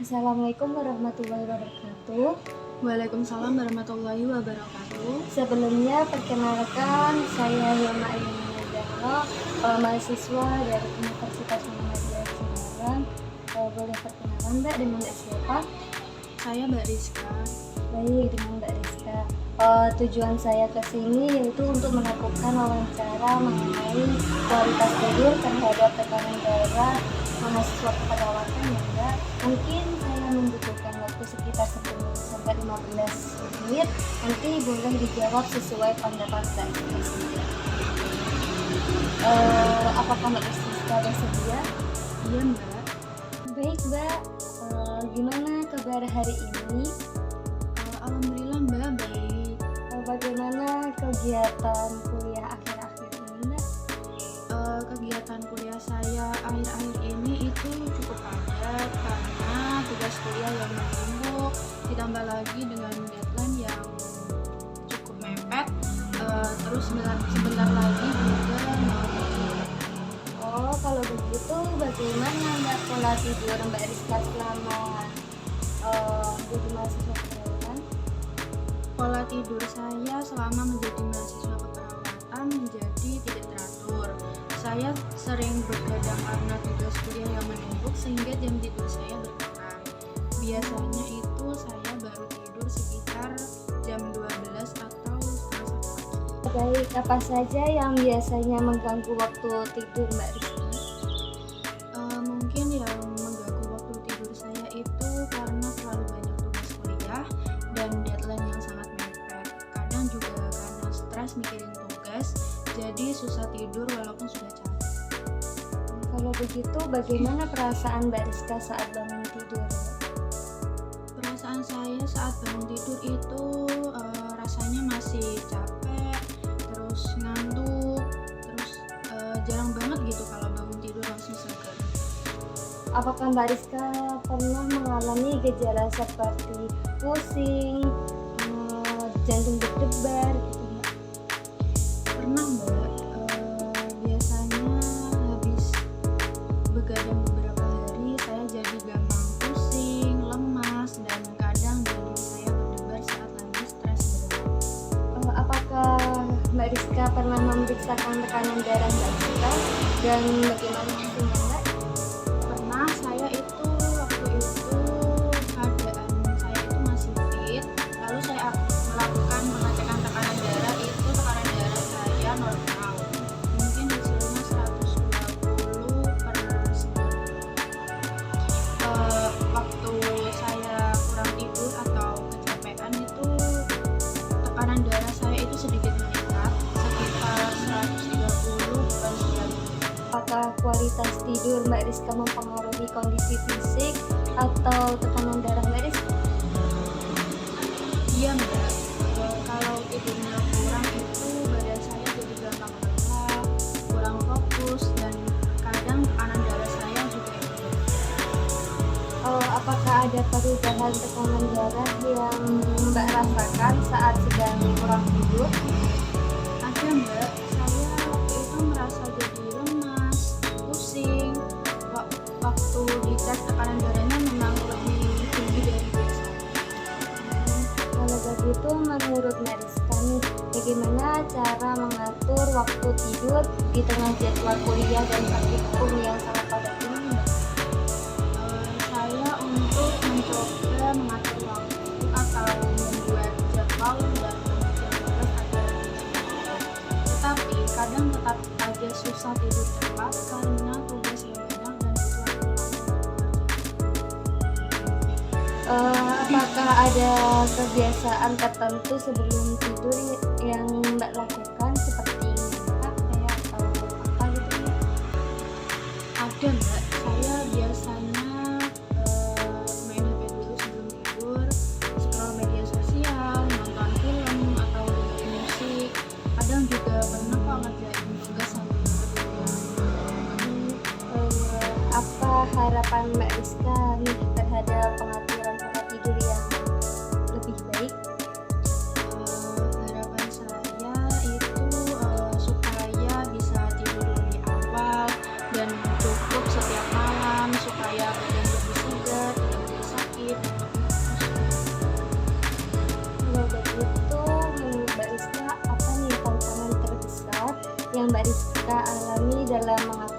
Assalamualaikum warahmatullahi wabarakatuh. Waalaikumsalam warahmatullahi wabarakatuh. Sebelumnya perkenalkan saya Hilma Ayuni Zahra, mahasiswa dari Universitas Muhammadiyah Semarang. Boleh perkenalan Mbak dengan Mbak siapa? Saya Mbak Rizka. Baik, dengan Mbak Rizka. Tujuan saya ke sini yaitu untuk melakukan wawancara mengenai kualitas tidur terhadap tekanan darah mahasiswa keperawatan ya Mbak. Mungkin saya membutuhkan waktu sekitar 10-15 menit. Nanti boleh dijawab sesuai pendapat dan bersedia. Apakah Mbak Rizka bersedia? Iya Mbak. Baik Mbak, gimana kabar hari ini? Alhamdulillah Mbak baik. Bagaimana kegiatan kuliah akhir-akhir ini Mbak? Kegiatan kuliah saya akhir-akhir ini itu cukup padat karena tugas kuliah yang menumpuk, ditambah lagi dengan deadline yang cukup mepet. Terus sebentar lagi juga mau ujian. Kalau begitu bagaimana Mbak pola tidur Mbak Rizka selama jadi mahasiswa keperawatan? Pola tidur saya selama menjadi mahasiswa keperawatan menjadi tidak teratur. Saya sering begadang karena tugas kuliah yang menumpuk sehingga jam tidur saya berkurang. Biasanya itu saya baru tidur sekitar jam 12 atau setengah 1 pagi. Baik, apa saja yang biasanya mengganggu waktu tidur Mbak Rizka? Mungkin yang mengganggu waktu tidur saya itu karena terlalu banyak tugas kuliah dan deadline yang sangat mepet. Kadang juga karena stres mikirin tugas, jadi susah tidur walaupun sudah capek. Kalau begitu bagaimana perasaan Mbak Rizka saat bangun tidur? Perasaan saya saat bangun tidur itu rasanya masih capek, terus ngantuk, terus jarang banget gitu kalau bangun tidur langsung segar. Apakah Mbak Rizka pernah mengalami gejala seperti pusing, jantung berdebar gitu Mbak? Pernah Mbak, biasanya habis begadang beberapa hari saya jadi gampang pusing, lemas, dan kadang jantung saya berdebar saat lagi stres berat. Apakah Mbak Rizka pernah memeriksakan tekanan darah Mbak Rizka dan bagaimana hasilnya Mbak? Pernah, saya itu waktu itu keadaan saya itu masih fit, lalu saya melakukan pengecekan tekanan darah, itu tekanan darah saya normal, mungkin hasilnya 120/90. Waktu saya kurang tidur atau kecapean itu tekanan darah saya itu sedikit meningkat sekitar 130/90. Apakah kualitas tidur Mbak Rizka mempengaruhi kondisi fisik atau tekanan darah Mbak Rizka? Iya Mbak, kalau tidurnya kurang itu badan saya jadi gampang lelah, kurang fokus, dan kadang tekanan darah saya juga ikut. Apakah ada perubahan tekanan darah yang Mbak rasakan saat sedang kurang tidur? Ada Mbak, saya waktu itu merasa jadi lemas, pusing. Waktu dites tekanan darahnya memang lebih tinggi dari biasanya. Kalau begitu menurut Mbak Rizka nih, bagaimana cara mengatur waktu tidur di tengah jadwal kuliah dan praktikum yang sangat padat ini Mbak? Saya untuk mencoba mengatur waktu atau membuat jadwal dan mengerjakan tugas agar lebih. Tetapi kadang tetap aja susah tidur cepat karena tugas yang banyak dan butuh waktu lama. Apakah ada kebiasaan tertentu sebelum tidur yang Mbak lakukan seperti masak kayak atau apa gitu ya? Ada Mbak, saya biasanya main HP dulu sebelum tidur, scroll media sosial, nonton film, atau dengerin musik. Kadang juga pernah kok ngerjain tugas sambil tidur. Apa harapan Mbak Rizka nih terhadap pengaturan pola tidur yang lebih baik? Harapan saya itu mereka alami dalam mengakses